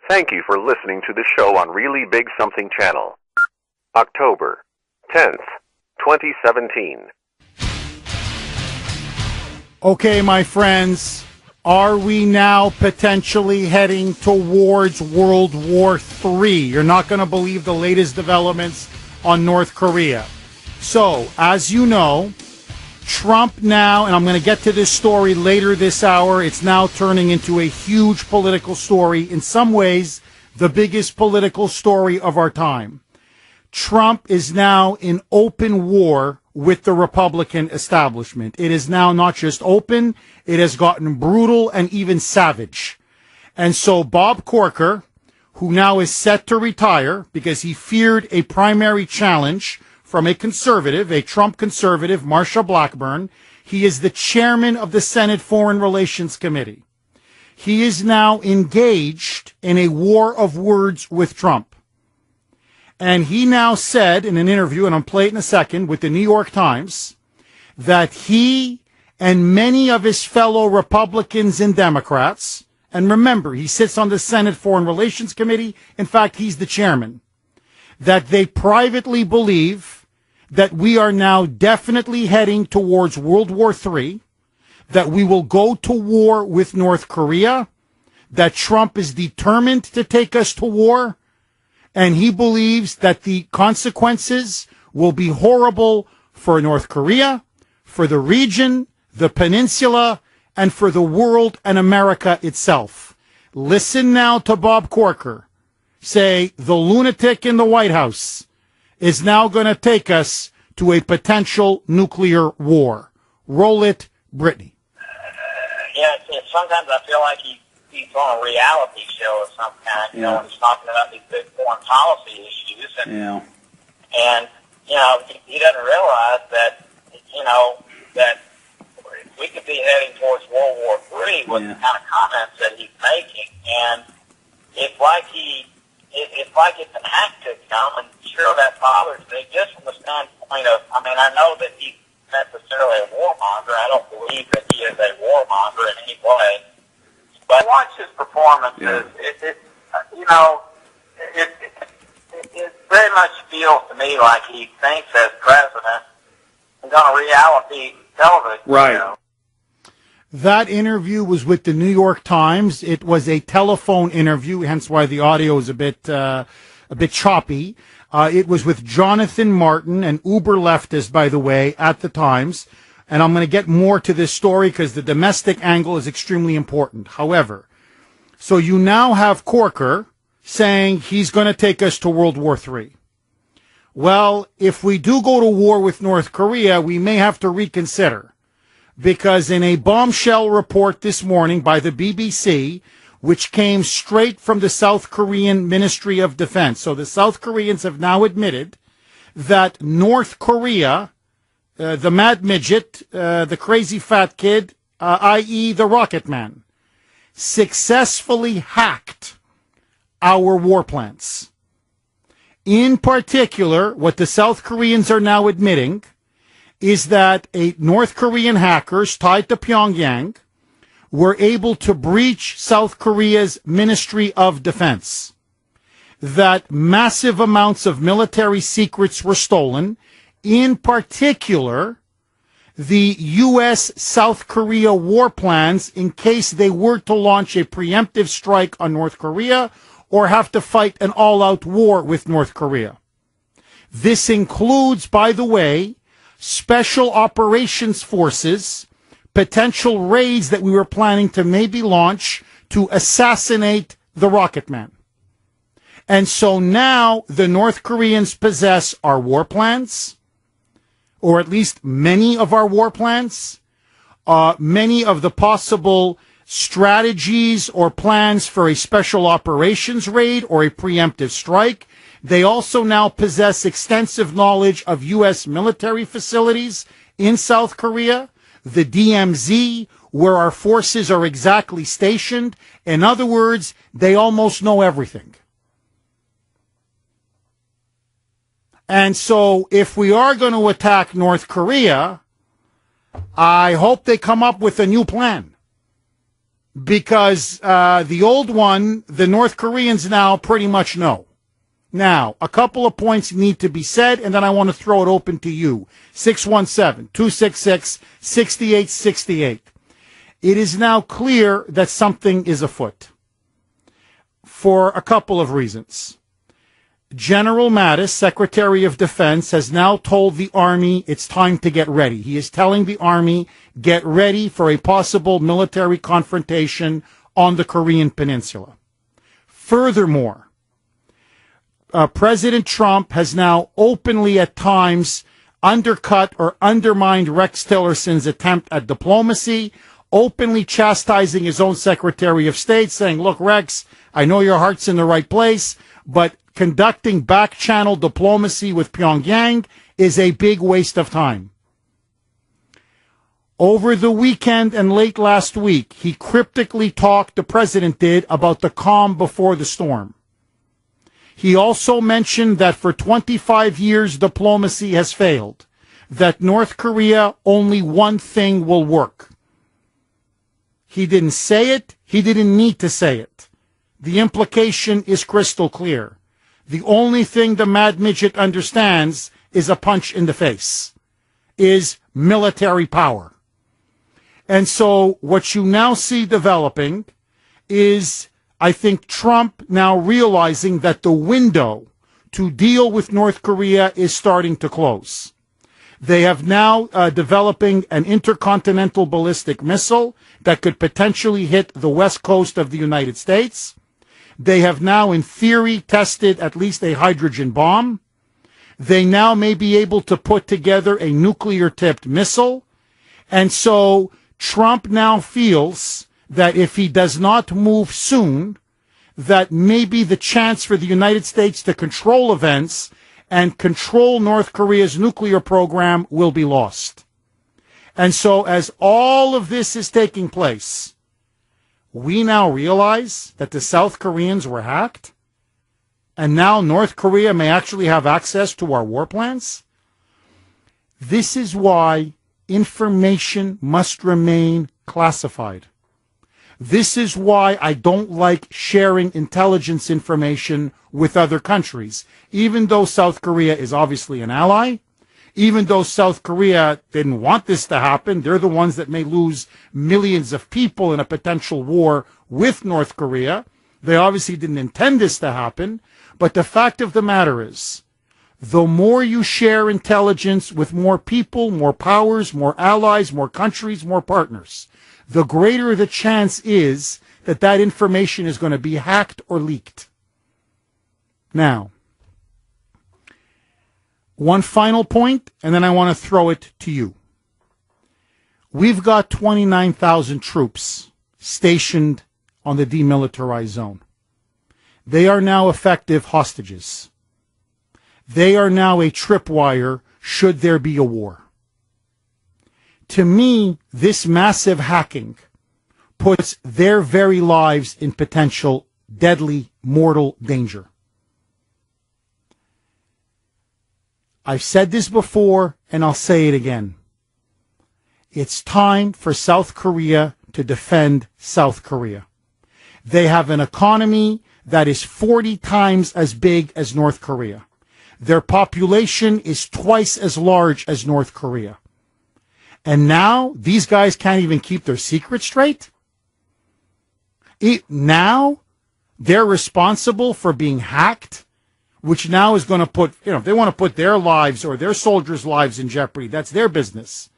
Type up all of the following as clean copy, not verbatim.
Thank you for listening to the show on Really Big Something Channel. October 10th, 2017. Okay, my friends, are we now potentially heading towards World War III? You're not going to believe the latest developments on North Korea. So, as you know, Trump now, and I'm going to get to this story later this hour, it's now turning into a huge political story. In some ways, the biggest political story of our time. Trump is now in open war with the Republican establishment. It is now not just open, it has gotten brutal and even savage. And so Bob Corker, who now is set to retire because he feared a primary challenge from a conservative, a Trump conservative, Marsha Blackburn. He is the chairman of the Senate Foreign Relations Committee. He is now engaged in a war of words with Trump. And he now said in an interview, and I'll play it in a second, with the New York Times, that he and many of his fellow Republicans and Democrats, and remember, he sits on the Senate Foreign Relations Committee, in fact, he's the chairman, that they privately believe that we are now definitely heading towards World War III, that we will go to war with North Korea, that Trump is determined to take us to war, and he believes that the consequences will be horrible for North Korea, for the region, the peninsula, and for the world and America itself. Listen now to Bob Corker say the lunatic in the White House is now going to take us to a potential nuclear war. Roll it, Brittany. Sometimes I feel like he's on a reality show of some kind, you know, when he's talking about these big foreign policy issues. And, he doesn't realize that, that we could be heading towards World War III with the kind of comments that he's making. And it's like it's an act to come, and sure that bothers me just from the standpoint of, I know that he's necessarily a warmonger. I don't believe that he is a warmonger in any way. But watch his performances. It very much feels to me like he thinks as president he's on a reality television show. That interview was with the New York Times. It was a telephone interview, hence why the audio is a bit choppy. It was with Jonathan Martin, an uber leftist, by the way, at the Times. And I'm going to get more to this story because the domestic angle is extremely important. However, so you now have Corker saying he's going to take us to World War III. Well, if we do go to war with North Korea, we may have to reconsider. Because in a bombshell report this morning by the BBC, which came straight from the South Korean Ministry of Defense, so the South Koreans have now admitted that North Korea, the mad midget, the crazy fat kid, i.e. the Rocket Man, successfully hacked our war plans. In particular, what the South Koreans are now admitting is that North Korean hackers tied to Pyongyang were able to breach South Korea's Ministry of Defense, that massive amounts of military secrets were stolen, in particular, the U.S.-South Korea war plans in case they were to launch a preemptive strike on North Korea or have to fight an all-out war with North Korea. This includes, by the way, special operations forces, potential raids that we were planning to maybe launch to assassinate the Rocket Man. And so now the North Koreans possess our war plans, or at least many of our war plans, many of the possible strategies or plans for a special operations raid or a preemptive strike. They also now possess extensive knowledge of U.S. military facilities in South Korea, the DMZ, where our forces are exactly stationed. In other words, they almost know everything. And so if we are going to attack North Korea, I hope they come up with a new plan. because the old one, the North Koreans now pretty much know. Now, a couple of points need to be said, and then I want to throw it open to you. 617-266-6868. It is now clear that something is afoot for a couple of reasons. General Mattis, Secretary of Defense, has now told the Army it's time to get ready. He is telling the Army, get ready for a possible military confrontation on the Korean Peninsula. Furthermore, President Trump has now openly at times undercut or undermined Rex Tillerson's attempt at diplomacy, openly chastising his own Secretary of State, saying, look, Rex, I know your heart's in the right place, but conducting back-channel diplomacy with Pyongyang is a big waste of time. Over the weekend and late last week, he cryptically talked, the president did, about the calm before the storm. He also mentioned that for 25 years diplomacy has failed, that North Korea, only one thing will work. He didn't say it. He didn't need to say it. The implication is crystal clear. The only thing the mad midget understands is a punch in the face, is military power. And so what you now see developing is, I think, Trump now realizing that the window to deal with North Korea is starting to close. They have now developing an intercontinental ballistic missile that could potentially hit the west coast of the United States. They have now, in theory, tested at least a hydrogen bomb. They now may be able to put together a nuclear-tipped missile. And so Trump now feels that if he does not move soon, that maybe the chance for the United States to control events and control North Korea's nuclear program will be lost. And so as all of this is taking place, we now realize that the South Koreans were hacked, and now North Korea may actually have access to our war plans. This is why information must remain classified. This is why I don't like sharing intelligence information with other countries, even though South Korea is obviously an ally, even though South Korea didn't want this to happen. They're the ones that may lose millions of people in a potential war with North Korea. They obviously didn't intend this to happen. But the fact of the matter is, the more you share intelligence with more people, more powers, more allies, more countries, more partners, the greater the chance is that that information is going to be hacked or leaked. Now, one final point, and then I want to throw it to you. We've got 29,000 troops stationed on the demilitarized zone. They are now effective hostages. They are now a tripwire should there be a war. To me, this massive hacking puts their very lives in potential deadly, mortal danger. I've said this before, and I'll say it again. It's time for South Korea to defend South Korea. They have an economy that is 40 times as big as North Korea. Their population is twice as large as North Korea. And now these guys can't even keep their secret straight? Now they're responsible for being hacked, which now is going to put, if they want to put their lives or their soldiers' lives in jeopardy, that's their business.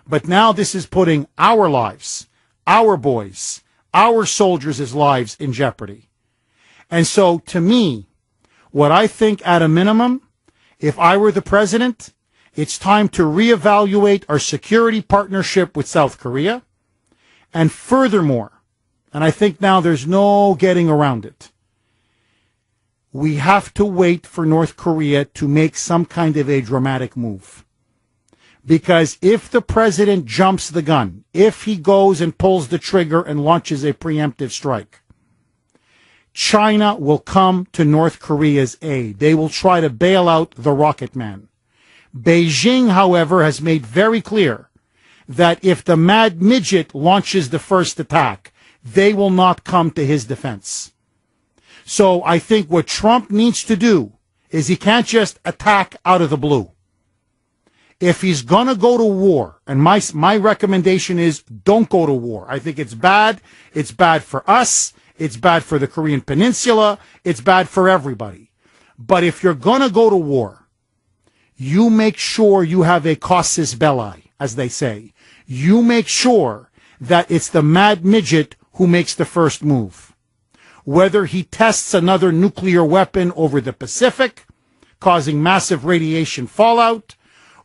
But now this is putting our lives, our boys, our soldiers' lives in jeopardy. And so, to me, what I think at a minimum, if I were the president, it's time to reevaluate our security partnership with South Korea. And furthermore, and I think now there's no getting around it, we have to wait for North Korea to make some kind of a dramatic move. Because if the president jumps the gun, if he goes and pulls the trigger and launches a preemptive strike, China will come to North Korea's aid. They will try to bail out the rocket man. Beijing, however, has made very clear that if the mad midget launches the first attack, they will not come to his defense. So I think what Trump needs to do is he can't just attack out of the blue. If he's going to go to war, and my recommendation is don't go to war. I think it's bad. It's bad for us. It's bad for the Korean Peninsula. It's bad for everybody. But if you're going to go to war, you make sure you have a casus belli, as they say. You make sure that it's the mad midget who makes the first move. Whether he tests another nuclear weapon over the Pacific, causing massive radiation fallout,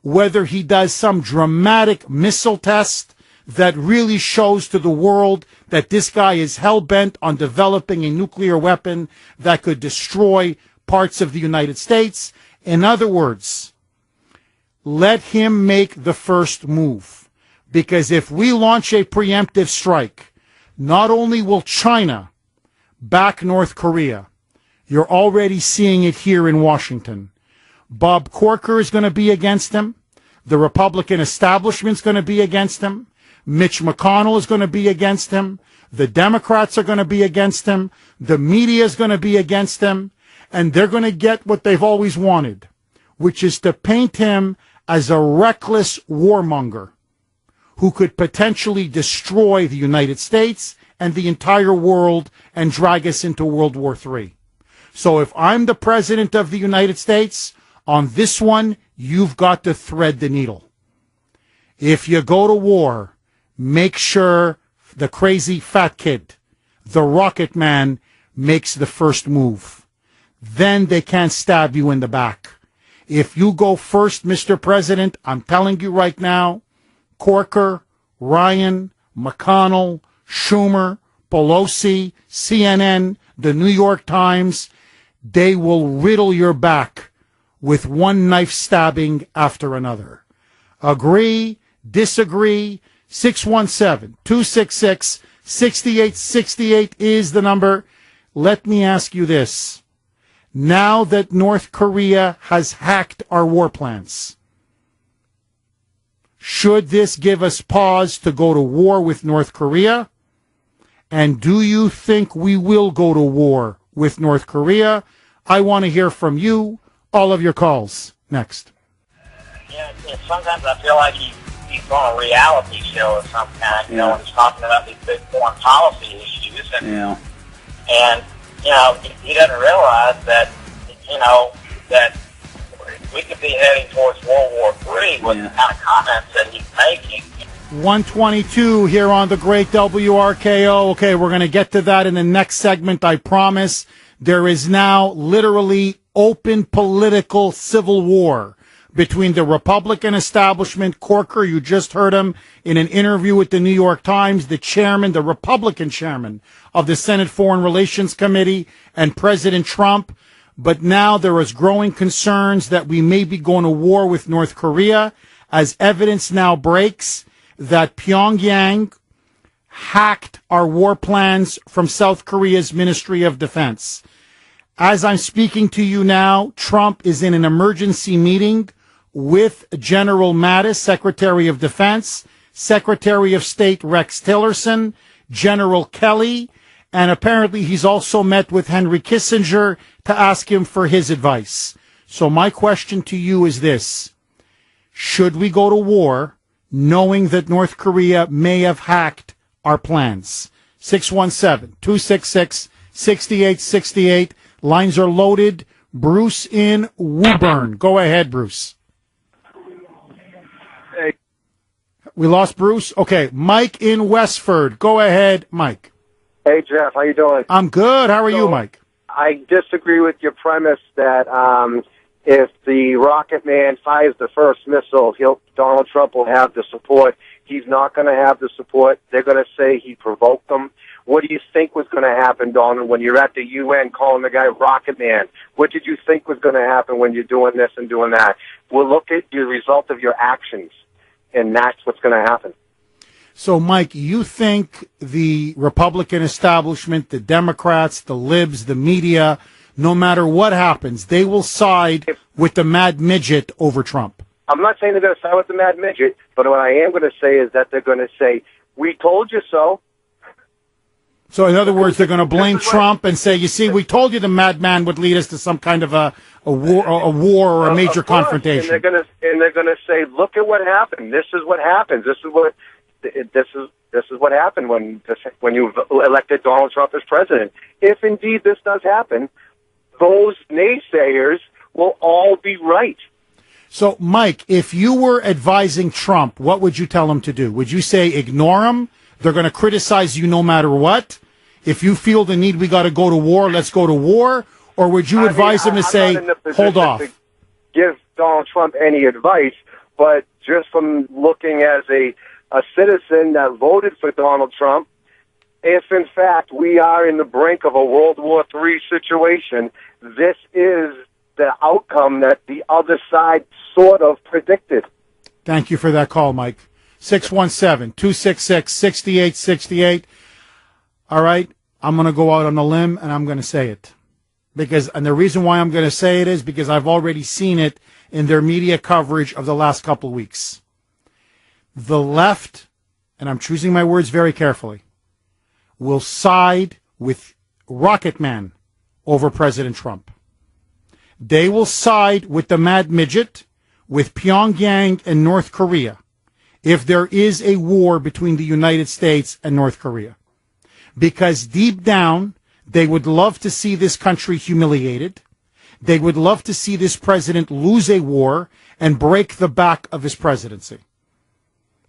whether he does some dramatic missile test that really shows to the world that this guy is hell-bent on developing a nuclear weapon that could destroy parts of the United States. In other words, let him make the first move. Because if we launch a preemptive strike, not only will China back North Korea, you're already seeing it here in Washington. Bob Corker is going to be against him. The Republican establishment is going to be against him. Mitch McConnell is going to be against him. The Democrats are going to be against him. The media is going to be against him. And they're going to get what they've always wanted, which is to paint him as a reckless warmonger who could potentially destroy the United States and the entire world and drag us into World War III. So if I'm the president of the United States, on this one, you've got to thread the needle. If you go to war, make sure the crazy fat kid, the rocket man, makes the first move. Then they can't stab you in the back. If you go first, Mr. President, I'm telling you right now, Corker, Ryan, McConnell, Schumer, Pelosi, CNN, the New York Times, they will riddle your back with one knife stabbing after another. Agree, disagree, 617-266-6868 is the number. Let me ask you this. Now that North Korea has hacked our war plans, should this give us pause to go to war with North Korea? And do you think we will go to war with North Korea? I want to hear from you. All of your calls. Next. Yeah, sometimes I feel like he's on a reality show of some kind, you know, when he's talking about these big foreign policy issues. And, and he doesn't realize that, that we could be heading towards World War III with the kind of comments that he's making. 122 here on the great WRKO. Okay, we're going to get to that in the next segment, I promise. There is now literally open political civil war between the Republican establishment. Corker, you just heard him in an interview with the New York Times, the Republican chairman of the Senate Foreign Relations Committee, and President Trump. But now there is growing concerns that we may be going to war with North Korea, as evidence now breaks that Pyongyang hacked our war plans from South Korea's Ministry of Defense. As I'm speaking to you now, Trump is in an emergency meeting with General Mattis, Secretary of Defense, Secretary of State Rex Tillerson, General Kelly, and apparently he's also met with Henry Kissinger to ask him for his advice. So my question to you is this. Should we go to war knowing that North Korea may have hacked our plans? 617-266-6868. Lines are loaded. Bruce in Woburn. Go ahead, Bruce. Hey. We lost Bruce? Okay. Mike in Westford. Go ahead, Mike. Hey, Jeff. How you doing? I'm good. How are you, Mike? I disagree with your premise that if the rocket man fires the first missile, Donald Trump will have the support. He's not going to have the support. They're going to say he provoked them. What do you think was going to happen, Donald, when you're at the UN calling the guy Rocket Man? What did you think was going to happen when you're doing this and doing that? We'll look at the result of your actions, and that's what's going to happen. So, Mike, you think the Republican establishment, the Democrats, the libs, the media, no matter what happens, they will side with the mad midget over Trump? I'm not saying they're going to side with the mad midget, but what I am going to say is that they're going to say, we told you so. So, in other words, they're going to blame Trump and say, "You see, we told you the madman would lead us to some kind of a war or a major confrontation." And they're going to say, "Look at what happened. This is what happens. This is what happened when you elected Donald Trump as president." If indeed this does happen, those naysayers will all be right. So, Mike, if you were advising Trump, what would you tell him to do? Would you say ignore him? They're going to criticize you no matter what. If you feel the need, we got to go to war, let's go to war. Or would you advise him to say, hold off? To give Donald Trump any advice, but just from looking as a citizen that voted for Donald Trump, if in fact we are in the brink of a World War III situation, this is the outcome that the other side sort of predicted. Thank you for that call, Mike. 617-266-6868. All right, I'm going to go out on a limb and I'm going to say it. And the reason why I'm going to say it is because I've already seen it in their media coverage of the last couple of weeks. The left, and I'm choosing my words very carefully, will side with Rocket Man over President Trump. They will side with the mad midget, with Pyongyang and North Korea, if there is a war between the United States and North Korea. Because deep down, they would love to see this country humiliated. They would love to see this president lose a war and break the back of his presidency.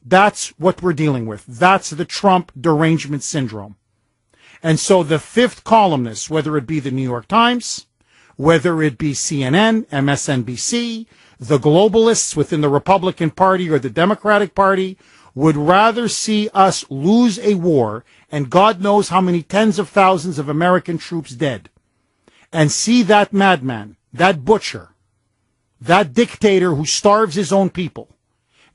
That's what we're dealing with. That's the Trump derangement syndrome. And so the fifth columnist, whether it be the New York Times, whether it be CNN, MSNBC, the globalists within the Republican Party or the Democratic Party, would rather see us lose a war, and God knows how many tens of thousands of American troops dead, and see that madman, that butcher, that dictator who starves his own people.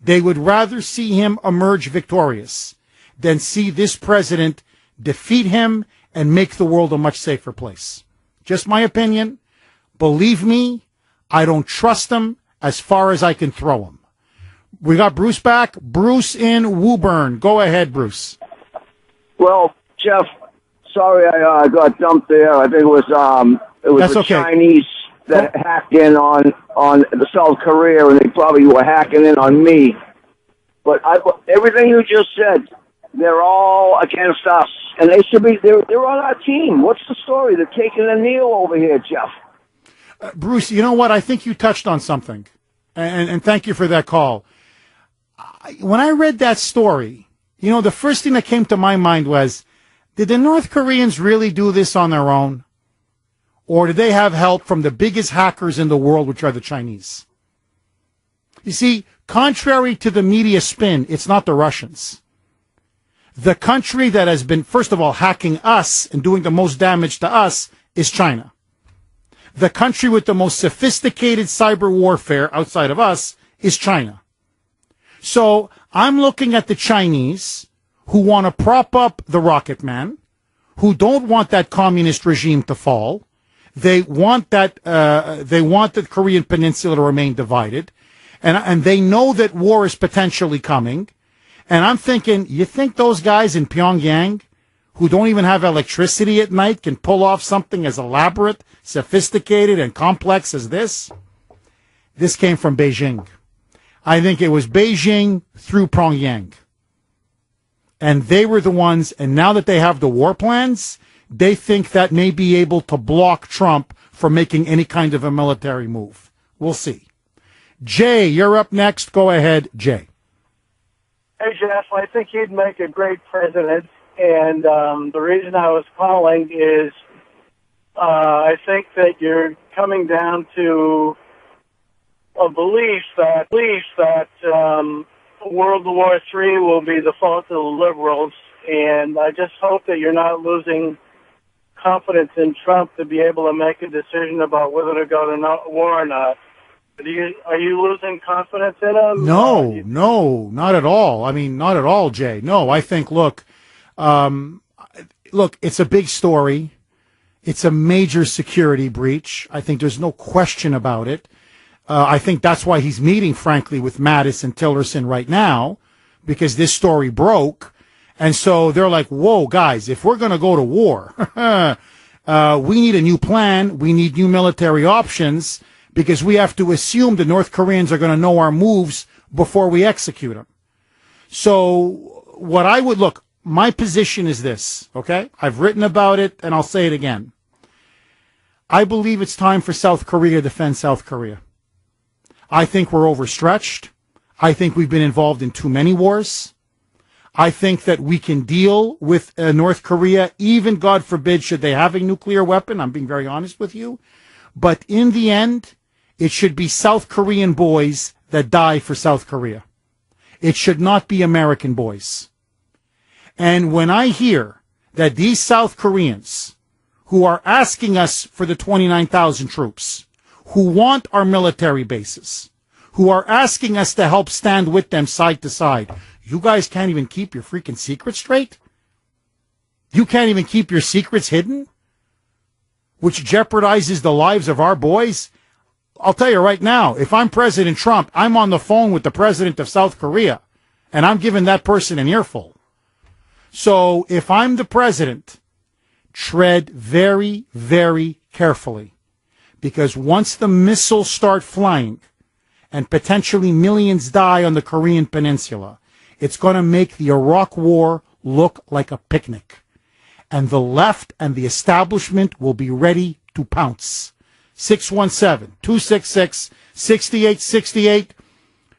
They would rather see him emerge victorious than see this president defeat him and make the world a much safer place. Just my opinion. Believe me, I don't trust him as far as I can throw him. We got Bruce back. Bruce in Woburn. Go ahead, Bruce. Well, Jeff, sorry I got dumped there. I think it was That's the okay. Chinese that hacked in on the South Korea, and they probably were hacking in on me. But everything you just said, they're all against us, and they should be. They're on our team. What's the story? They're taking a kneel over here, Jeff. Bruce, you know what? I think you touched on something, and thank you for that call. When I read that story, the first thing that came to my mind was, did the North Koreans really do this on their own? Or did they have help from the biggest hackers in the world, which are the Chinese? You see, contrary to the media spin, it's not the Russians. The country that has been, first of all, hacking us and doing the most damage to us is China. The country with the most sophisticated cyber warfare outside of us is China. So I'm looking at the Chinese who want to prop up the Rocket Man, who don't want that communist regime to fall. They want the Korean Peninsula to remain divided, and they know that war is potentially coming. And I'm thinking, you think those guys in Pyongyang, who don't even have electricity at night, can pull off something as elaborate, sophisticated, and complex as this? This came from Beijing. I think it was Beijing through Pyongyang. And they were the ones, and now that they have the war plans, they think that may be able to block Trump from making any kind of a military move. We'll see. Jay, you're up next. Go ahead, Jay. Hey, Jeff, I think he'd make a great president. And the reason I was calling is I think that you're coming down to a belief that World War III will be the fault of the liberals. And I just hope that you're not losing confidence in Trump to be able to make a decision about whether to go to war or not. Are you losing confidence in him? No, not at all. I mean, not at all, Jay. No, I think, look, it's a big story. It's a major security breach. I think there's no question about it. I think that's why he's meeting, frankly, with Mattis and Tillerson right now, because this story broke. And so they're like, whoa, guys, if we're going to go to war, we need a new plan. We need new military options because we have to assume the North Koreans are going to know our moves before we execute them. So what I would look, my position is this, okay? I've written about it and I'll say it again. I believe it's time for South Korea to defend South Korea. I think we're overstretched. I think we've been involved in too many wars. I think that we can deal with North Korea, even, God forbid, should they have a nuclear weapon. I'm being very honest with you. But in the end, it should be South Korean boys that die for South Korea. It should not be American boys. And when I hear that these South Koreans who are asking us for the 29,000 troops, who want our military bases, who are asking us to help stand with them side to side, you guys can't even keep your freaking secrets straight? You can't even keep your secrets hidden? Which jeopardizes the lives of our boys? I'll tell you right now, if I'm President Trump, I'm on the phone with the president of South Korea, and I'm giving that person an earful. So if I'm the president, tread very, very carefully. Because once the missiles start flying, and potentially millions die on the Korean Peninsula, it's going to make the Iraq War look like a picnic. And the left and the establishment will be ready to pounce. 617-266-6868.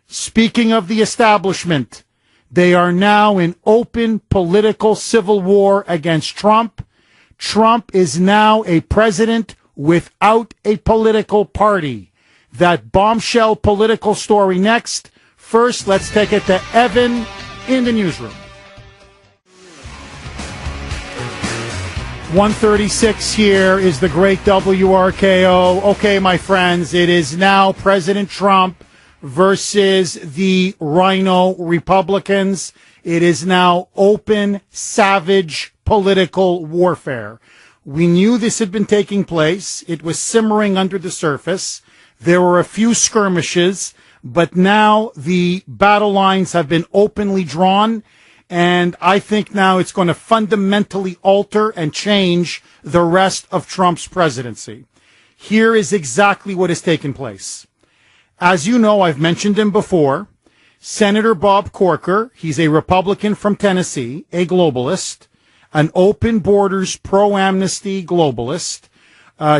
Speaking of the establishment, they are now in open political civil war against Trump. Trump is now a president without a political party. That bombshell political story next. First, let's take it to Evan in the newsroom. 136 here is the great WRKO. Okay, my friends, it is now President Trump versus the Rhino Republicans. It is now open, savage political warfare. We knew this had been taking place. It was simmering under the surface. There were a few skirmishes, but now the battle lines have been openly drawn, and I think now it's going to fundamentally alter and change the rest of Trump's presidency. Here is exactly what has taken place. As you know, I've mentioned him before, Senator Bob Corker, he's a Republican from Tennessee, a globalist, an open borders, pro-amnesty globalist,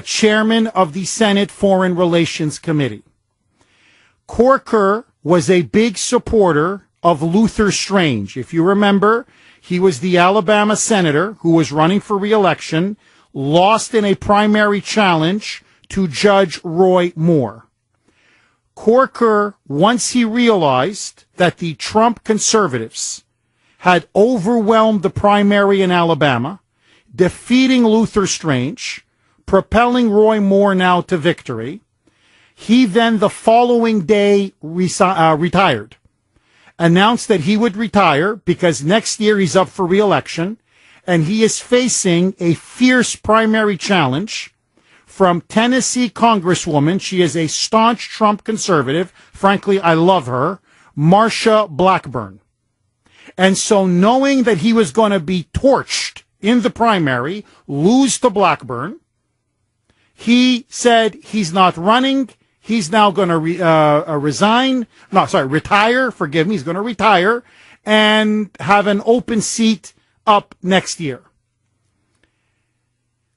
chairman of the Senate Foreign Relations Committee. Corker was a big supporter of Luther Strange. If you remember, he was the Alabama senator who was running for re-election, lost in a primary challenge to Judge Roy Moore. Corker, once he realized that the Trump conservatives had overwhelmed the primary in Alabama, defeating Luther Strange, propelling Roy Moore now to victory, he then the following day retired. Announced that he would retire because next year he's up for re-election, and he is facing a fierce primary challenge from Tennessee Congresswoman. She is a staunch Trump conservative. Frankly, I love her, Marsha Blackburn. And so knowing that he was going to be torched in the primary, lose to Blackburn, he said he's not running. He's now going to retire. Forgive me. He's going to retire and have an open seat up next year.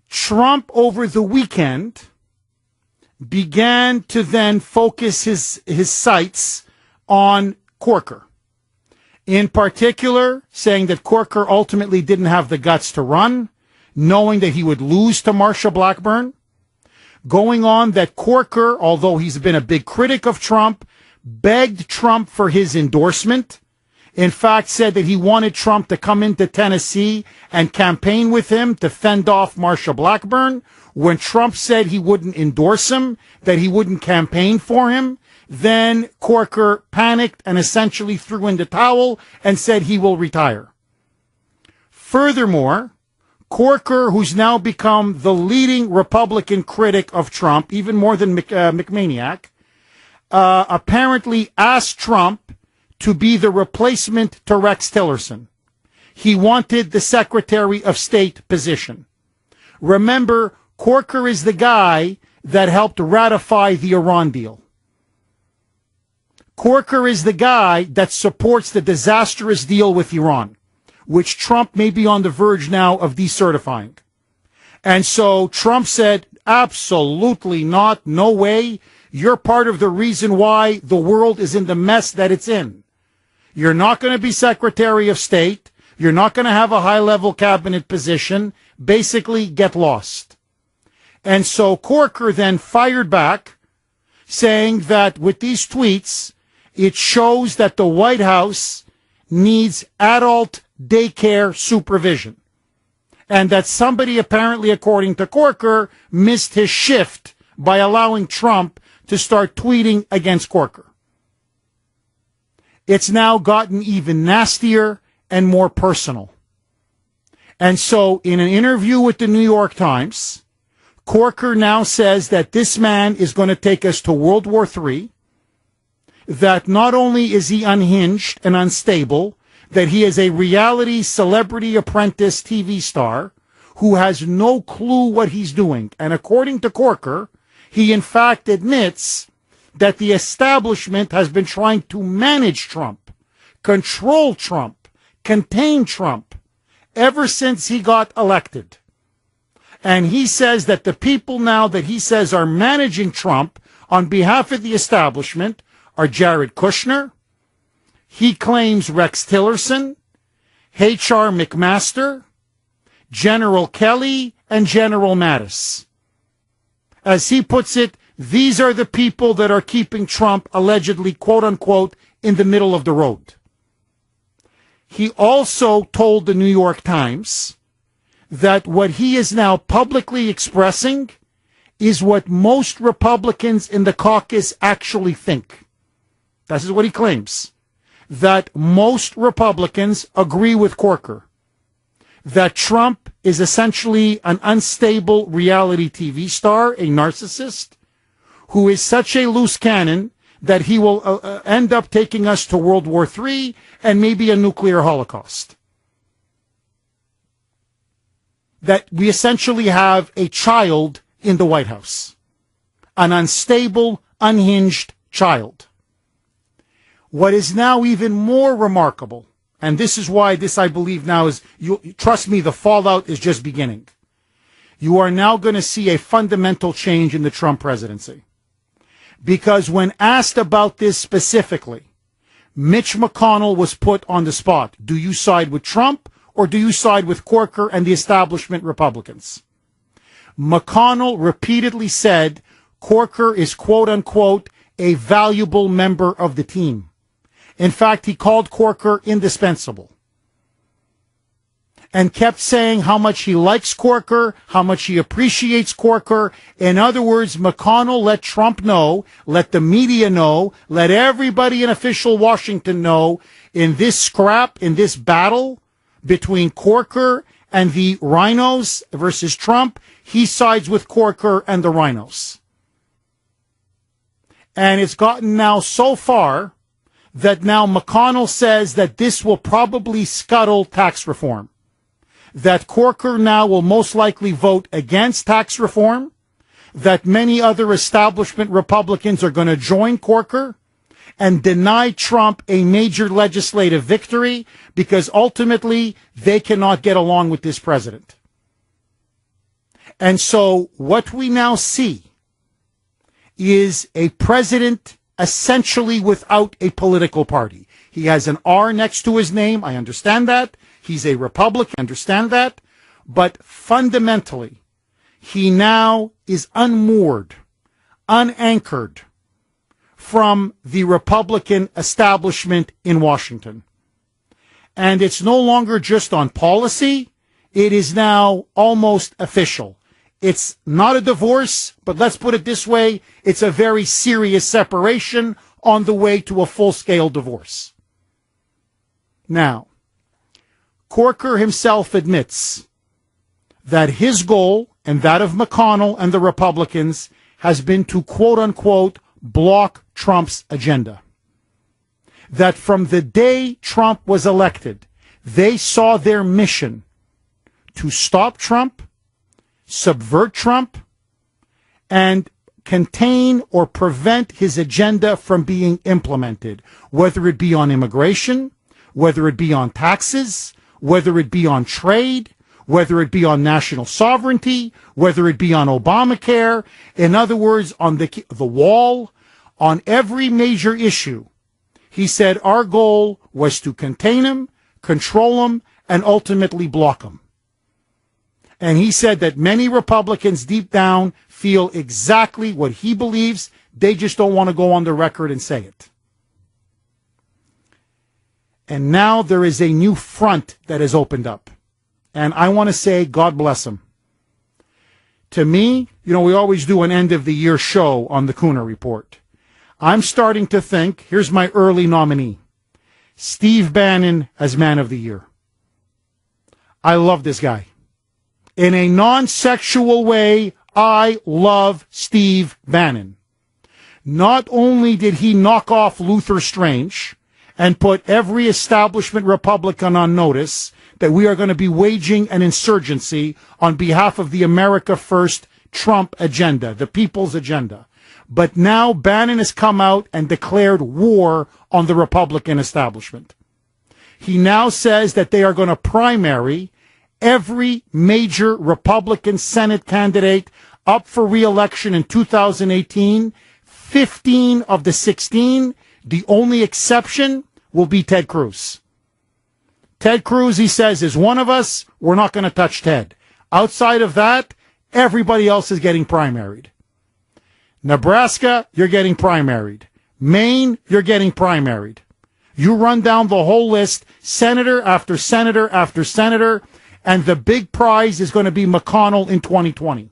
Trump, over the weekend, began to then focus his sights on Corker. In particular, saying that Corker ultimately didn't have the guts to run, knowing that he would lose to Marsha Blackburn. Going on that Corker, although he's been a big critic of Trump, begged Trump for his endorsement. In fact, said that he wanted Trump to come into Tennessee and campaign with him to fend off Marsha Blackburn. When Trump said he wouldn't endorse him, that he wouldn't campaign for him, then Corker panicked and essentially threw in the towel and said he will retire. Furthermore, Corker, who's now become the leading Republican critic of Trump, even more than McManiac, apparently asked Trump to be the replacement to Rex Tillerson. He wanted the Secretary of State position. Remember, Corker is the guy that helped ratify the Iran deal. Corker is the guy that supports the disastrous deal with Iran, which Trump may be on the verge now of decertifying. And so Trump said, absolutely not, no way. You're part of the reason why the world is in the mess that it's in. You're not going to be Secretary of State. You're not going to have a high-level cabinet position. Basically, get lost. And so Corker then fired back, saying that with these tweets, it shows that the White House needs adult daycare supervision. And that somebody apparently, according to Corker, missed his shift by allowing Trump to start tweeting against Corker. It's now gotten even nastier and more personal. And so in an interview with the New York Times, Corker now says that this man is going to take us to World War III, that not only is he unhinged and unstable, that he is a reality celebrity apprentice TV star who has no clue what he's doing. And according to Corker, he in fact admits that the establishment has been trying to manage Trump, control Trump, contain Trump ever since he got elected. And he says that the people now that he says are managing Trump on behalf of the establishment are Jared Kushner. He claims Rex Tillerson, H.R. McMaster, General Kelly, and General Mattis. As he puts it, these are the people that are keeping Trump allegedly, quote unquote, in the middle of the road. He also told the New York Times that what he is now publicly expressing is what most Republicans in the caucus actually think. This is what he claims. That most Republicans agree with Corker. That Trump is essentially an unstable reality TV star, a narcissist, who is such a loose cannon that he will end up taking us to World War III and maybe a nuclear holocaust. That we essentially have a child in the White House. An unstable, unhinged child. What is now even more remarkable, and this is why this, I believe, now is, trust me, the fallout is just beginning. You are now going to see a fundamental change in the Trump presidency. Because when asked about this specifically, Mitch McConnell was put on the spot. Do you side with Trump or do you side with Corker and the establishment Republicans? McConnell repeatedly said Corker is, quote unquote, a valuable member of the team. In fact, he called Corker indispensable. And kept saying how much he likes Corker, how much he appreciates Corker. In other words, McConnell let Trump know, let the media know, let everybody in official Washington know, in this scrap, in this battle between Corker and the rhinos versus Trump, he sides with Corker and the rhinos. And it's gotten now so far that now McConnell says that this will probably scuttle tax reform. That Corker now will most likely vote against tax reform, that many other establishment Republicans are going to join Corker and deny Trump a major legislative victory because ultimately they cannot get along with this president. And so what we now see is a president essentially without a political party. He has an R next to his name. I understand that. He's a Republican. I understand that. But fundamentally, he now is unmoored, unanchored from the Republican establishment in Washington. And it's no longer just on policy. It is now almost official. It's not a divorce, but let's put it this way. It's a very serious separation on the way to a full-scale divorce. Now, Corker himself admits that his goal and that of McConnell and the Republicans has been to, quote-unquote, block Trump's agenda. That from the day Trump was elected, They saw their mission to stop Trump, subvert Trump, and contain or prevent his agenda from being implemented, whether it be on immigration, whether it be on taxes, whether it be on trade, whether it be on national sovereignty, whether it be on Obamacare, in other words, on the wall, on every major issue. He said our goal was to contain him, control him, and ultimately block him. And he said that many Republicans deep down feel exactly what he believes. They just don't want to go on the record and say it. And now there is a new front that has opened up. And I want to say, God bless him. To me, we always do an end of the year show on the Kuhner Report. I'm starting to think, here's my early nominee, Steve Bannon as Man of the Year. I love this guy. In a non-sexual way, I love Steve Bannon. Not only did he knock off Luther Strange and put every establishment Republican on notice that we are going to be waging an insurgency on behalf of the America First Trump agenda, the people's agenda. But now Bannon has come out and declared war on the Republican establishment. He now says that they are going to primary every major Republican Senate candidate up for re-election in 2018. 15 of the 16, the only exception will be Ted Cruz. Ted Cruz, he says, is one of us. We're not going to touch Ted. Outside of that, everybody else is getting primaried. Nebraska, you're getting primaried. Maine, you're getting primaried. You run down the whole list, senator after senator after senator, and the big prize is going to be McConnell in 2020.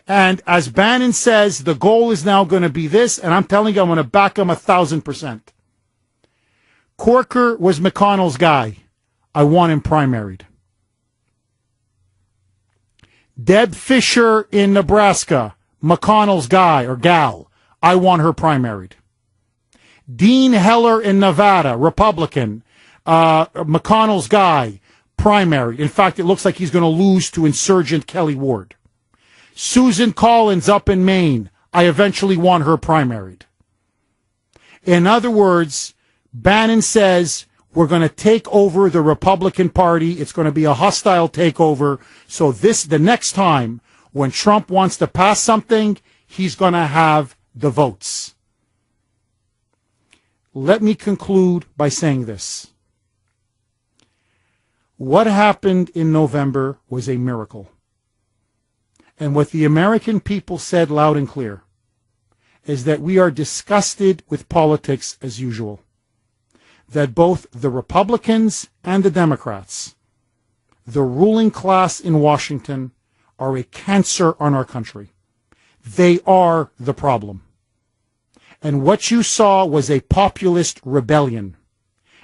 And as Bannon says, the goal is now going to be this, and I'm telling you, I'm going to back him 1,000%. Corker was McConnell's guy. I want him primaried. Deb Fisher in Nebraska, McConnell's guy or gal. I want her primaried. Dean Heller in Nevada, Republican, McConnell's guy, primaried. In fact, it looks like he's going to lose to insurgent Kelly Ward. Susan Collins up in Maine, I eventually want her primaried. In other words, Bannon says we're going to take over the Republican Party. It's going to be a hostile takeover. So the next time when Trump wants to pass something, he's going to have the votes. Let me conclude by saying this. What happened in November was a miracle. And what the American people said loud and clear is that we are disgusted with politics as usual. That both the Republicans and the Democrats, the ruling class in Washington, are a cancer on our country. They are the problem. And what you saw was a populist rebellion,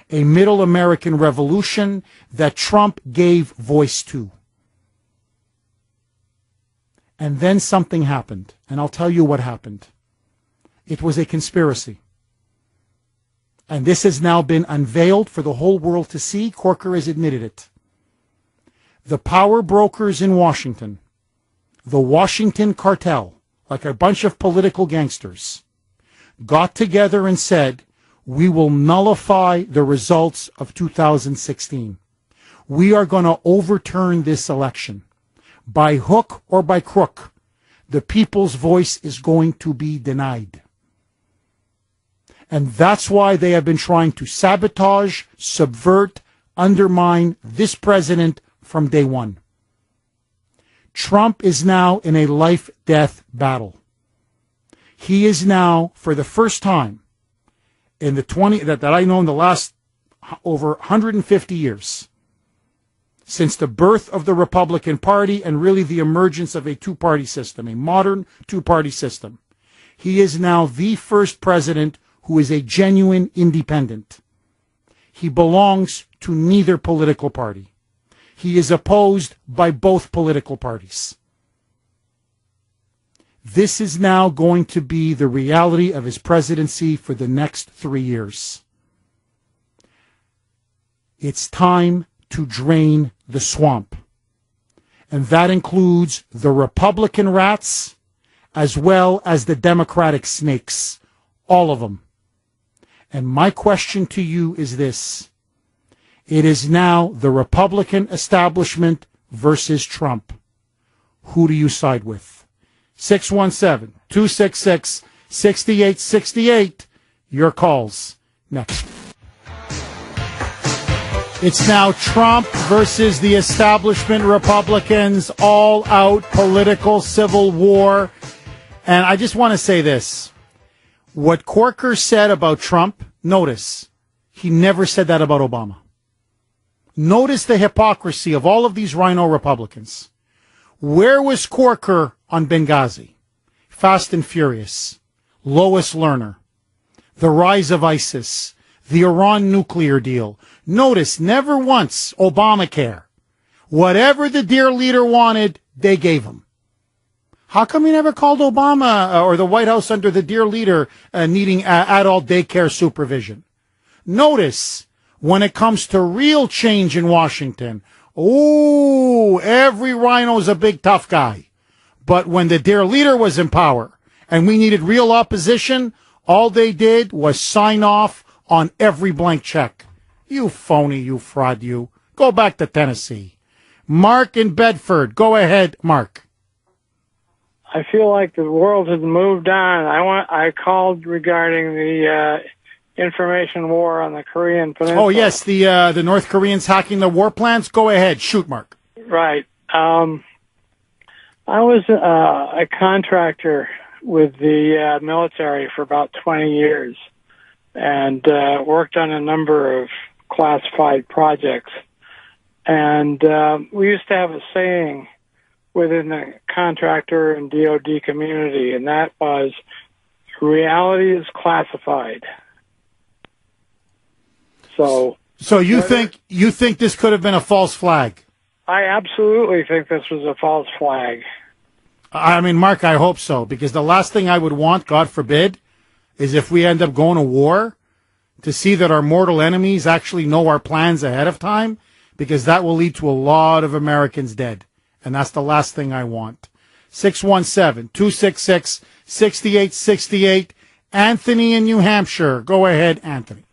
a middle American revolution that Trump gave voice to. And then something happened, and I'll tell you what happened. It was a conspiracy. And this has now been unveiled for the whole world to see. Corker has admitted it. The power brokers in Washington, the Washington cartel, like a bunch of political gangsters, got together and said, we will nullify the results of 2016. We are going to overturn this election. By hook or by crook, the people's voice is going to be denied. And that's why they have been trying to sabotage, subvert, undermine this president from day one. Trump is now in a life-death battle. He is now, for the first time in the that I know in the last over 150 years, since the birth of the Republican Party and really the emergence of a two-party system, a modern two-party system, he is now the first president who is a genuine independent. He belongs to neither political party. He is opposed by both political parties. This is now going to be the reality of his presidency for the next 3 years. It's time to drain the swamp. And that includes the Republican rats as well as the Democratic snakes. All of them. And my question to you is this. It is now the Republican establishment versus Trump. Who do you side with? 617-266-6868. Your calls next. It's now Trump versus the establishment Republicans, all-out political civil war. And I just want to say this. What Corker said about Trump, notice, he never said that about Obama. Notice the hypocrisy of all of these rhino Republicans. Where was Corker on Benghazi? Fast and Furious, Lois Lerner, the rise of ISIS, the Iran nuclear deal. Notice, never once Obamacare. Whatever the dear leader wanted, they gave him. How come he never called Obama or the White House under the dear leader needing adult daycare supervision? Notice, when it comes to real change in Washington, every rhino's a big tough guy. But when the dear leader was in power and we needed real opposition, all they did was sign off on every blank check. You phony, you fraud, you. Go back to Tennessee. Mark in Bedford. Go ahead, Mark. I feel like the world has moved on. I called regarding the information war on the Korean Peninsula. Oh, yes, the North Koreans hacking the war plans. Go ahead. Shoot, Mark. Right. I was a contractor with the military for about 20 years and worked on a number of classified projects. And we used to have a saying within the contractor and DoD community, and that was, reality is classified. So you think this could have been a false flag? I absolutely think this was a false flag. I mean, Mark, I hope so, because the last thing I would want, God forbid, is if we end up going to war, to see that our mortal enemies actually know our plans ahead of time, because that will lead to a lot of Americans dead. And that's the last thing I want. 617-266-6868. Anthony in New Hampshire. Go ahead, Anthony.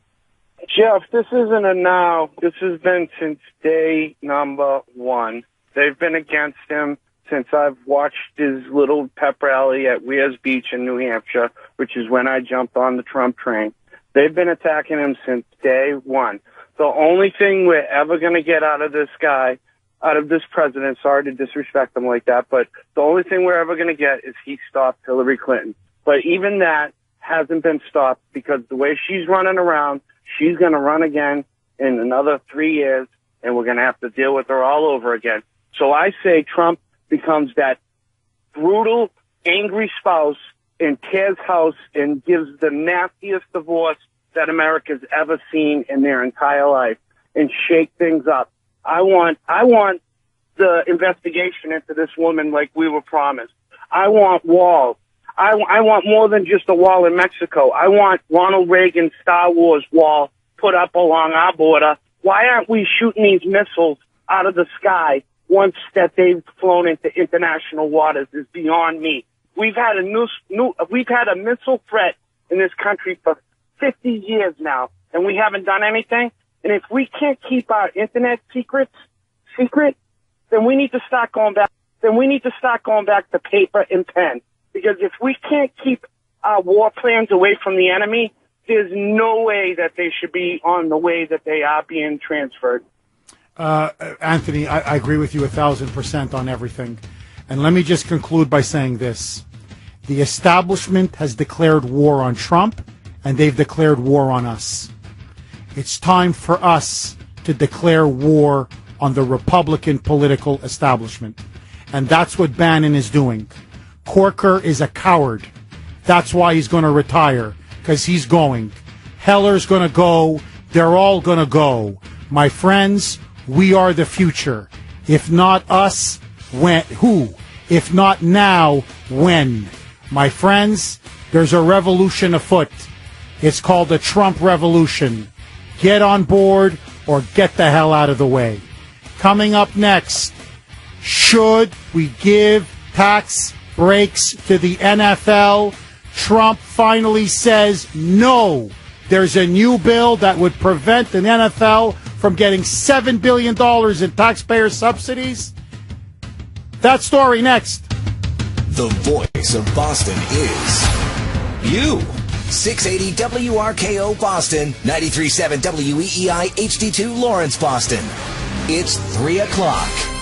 Jeff, this isn't a now. This has been since day number one. They've been against him since I've watched his little pep rally at Weirs Beach in New Hampshire, which is when I jumped on the Trump train. They've been attacking him since day one. The only thing we're ever going to get out of this guy, out of this president, sorry to disrespect him like that, but the only thing we're ever going to get is he stopped Hillary Clinton. But even that hasn't been stopped because the way she's running around, she's going to run again in another 3 years, and we're going to have to deal with her all over again. So I say Trump becomes that brutal, angry spouse and tears house and gives the nastiest divorce that America's ever seen in their entire life and shake things up. I want the investigation into this woman like we were promised. I want walls. I want more than just a wall in Mexico. I want Ronald Reagan's Star Wars wall put up along our border. Why aren't we shooting these missiles out of the sky once that they've flown into international waters is beyond me. We've had a missile threat in this country for 50 years now, and we haven't done anything. And if we can't keep our internet secret, then we need to start going back. To paper and pen. Because if we can't keep our war plans away from the enemy, there's no way that they should be on the way that they are being transferred. Anthony, I agree with you 1,000% on everything. And let me just conclude by saying this. The establishment has declared war on Trump, and they've declared war on us. It's time for us to declare war on the Republican political establishment. And that's what Bannon is doing. Corker is a coward. That's why he's going to retire, because he's going. Heller's going to go. They're all going to go. My friends, we are the future. If not us, when? Who? If not now, when? My friends, there's a revolution afoot. It's called the Trump Revolution. Get on board, or get the hell out of the way. Coming up next, should we give tax breaks to the NFL? Trump finally says no. There's a new bill that would prevent the NFL from getting $7 billion in taxpayer subsidies. That story next. The voice of Boston is you. 680 WRKO Boston, 93.7 WEEI HD2 Lawrence, Boston. It's 3 o'clock.